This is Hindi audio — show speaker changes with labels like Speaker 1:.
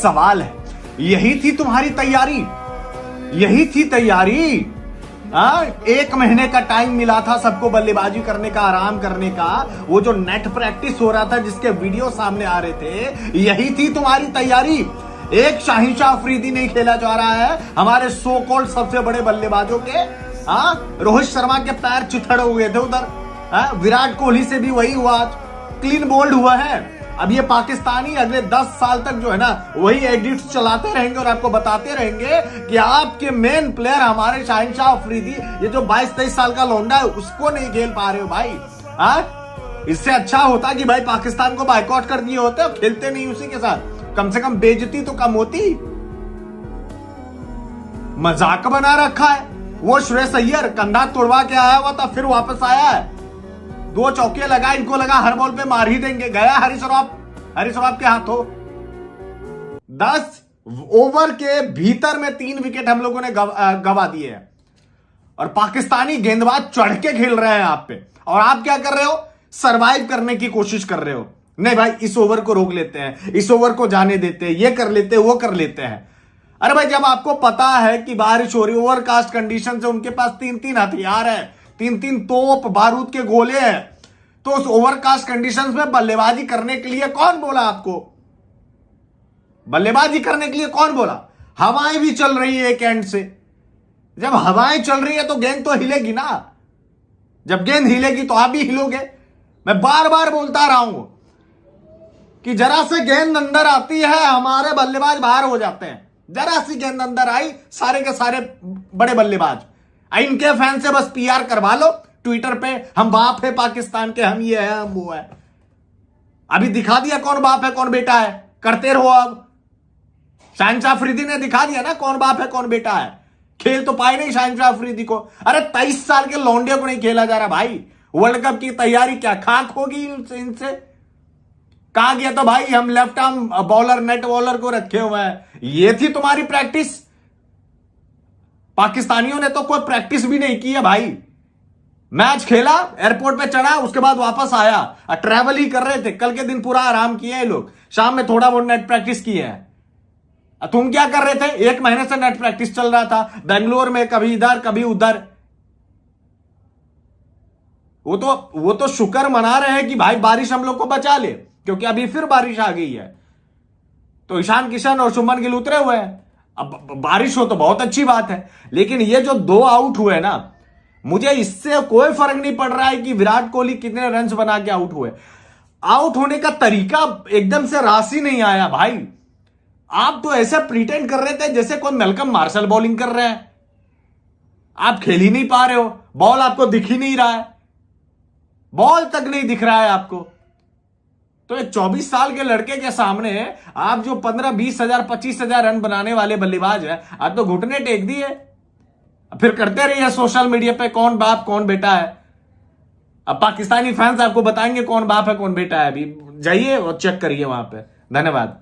Speaker 1: सवाल है, यही थी तुम्हारी तैयारी? यही थी तैयारी? एक महीने का टाइम मिला था सबको बल्लेबाजी करने का, आराम करने का। वो जो नेट प्रैक्टिस हो रहा था, जिसके वीडियो सामने आ रहे थे, यही थी तुम्हारी तैयारी? एक शाहिन शाह अफरीदी नहीं खेला जा रहा है हमारे सो कॉल्ड सबसे बड़े बल्लेबाजों के। रोहित शर्मा के पैर चिथड़ हो गए थे उधर। विराट कोहली से भी वही हुआ, क्लीन बोल्ड हुआ है। अब ये पाकिस्तानी अगले 10 साल तक जो है ना, वही एडिट्स चलाते रहेंगे और आपको बताते रहेंगे कि आपके मेन प्लेयर हमारे शाहिन शाह अफरीदी, ये जो 22-23 साल का लौंडा है, उसको नहीं खेल पा रहे हो भाई। इससे अच्छा होता कि भाई पाकिस्तान को बाइकआउट कर दिए होते, खेलते नहीं उसी के साथ, कम से कम बेइज्जती तो कम होती। मजाक बना रखा है। वो श्रेयस अय्यर कंधा तोड़वा के आया हुआ था, फिर वापस आया है, 2 चौके लगा, इनको लगा हर बॉल पे मार ही देंगे, गया हरीश राव के हाथों। 10 ओवर के भीतर में 3 विकेट हम लोगों ने गवा दिए हैं और पाकिस्तानी गेंदबाज चढ़ के खेल रहे हैं आप पे, और आप क्या कर रहे हो? सरवाइव करने की कोशिश कर रहे हो। नहीं भाई, इस ओवर को रोक लेते हैं, इस ओवर को जाने देते हैं, ये कर लेते हैं, वो कर लेते हैं। अरे भाई, जब आपको पता है कि बारिश हो रही, ओवरकास्ट कंडीशन से, उनके पास 3-3 हथियार है, 3-3 तोप बारूद के गोले हैं, तो उस ओवरकास्ट कंडीशंस में बल्लेबाजी करने के लिए कौन बोला आपको? बल्लेबाजी करने के लिए कौन बोला? हवाएं भी चल रही है एक एंड से। जब हवाएं चल रही है तो गेंद तो हिलेगी ना। जब गेंद हिलेगी तो आप भी हिलोगे। मैं बार बार बोलता रहा हूं कि जरा से गेंद अंदर आती है, हमारे बल्लेबाज बाहर हो जाते हैं। जरा सी गेंद अंदर आई, सारे के सारे बड़े बल्लेबाज। इनके फैन से बस पीआर करवा लो ट्विटर पे, हम बाप है पाकिस्तान के, हम ये है, हम वो है। अभी दिखा दिया कौन बाप है कौन बेटा है, करते रहो। अब शाहिन शाह अफरीदी ने दिखा दिया ना कौन बाप है कौन बेटा है। खेल तो पाए नहीं शाहिन शाह अफरीदी को। अरे 23 साल के लौंडे को नहीं खेला जा रहा भाई। वर्ल्ड कप की तैयारी क्या खाक होगी इनसे? कहा गया तो भाई हम left arm bowler, net bowler को रखे हुए हैं। ये थी तुम्हारी प्रैक्टिस? पाकिस्तानियों ने तो कोई प्रैक्टिस भी नहीं की है भाई। मैच खेला, एयरपोर्ट पे चढ़ा, उसके बाद वापस आया, ट्रैवल ही कर रहे थे। कल के दिन पूरा आराम किया है लोग, शाम में थोड़ा बहुत नेट प्रैक्टिस किया है। तुम क्या कर रहे थे? 1 महीने से नेट प्रैक्टिस चल रहा था बेंगलोर में, कभी इधर कभी उधर। वो तो शुक्र मना रहे हैं कि भाई बारिश हम लोग को बचा ले, क्योंकि अभी फिर बारिश आ गई है। तो ईशान किशन और शुभमन गिल उतरे हुए हैं। अब बारिश हो तो बहुत अच्छी बात है, लेकिन ये जो 2 आउट हुए ना, मुझे इससे कोई फर्क नहीं पड़ रहा है कि विराट कोहली कितने रन्स बना के आउट हुए। आउट होने का तरीका एकदम से राशि नहीं आया भाई। आप तो ऐसे प्रिटेंड कर रहे थे जैसे कोई मेलकम मार्शल बॉलिंग कर रहे हैं। आप खेल ही नहीं पा रहे हो, बॉल आपको दिख ही नहीं रहा है, बॉल तक नहीं दिख रहा है आपको। तो एक 24 साल के लड़के के सामने आप जो 15-20 हजार 25 हजार रन बनाने वाले बल्लेबाज है, आप तो घुटने टेक दिए। फिर करते रहिए सोशल मीडिया पे कौन बाप कौन बेटा है। अब पाकिस्तानी फैंस आपको बताएंगे कौन बाप है कौन बेटा है। अभी जाइए और चेक करिए वहां पे। धन्यवाद।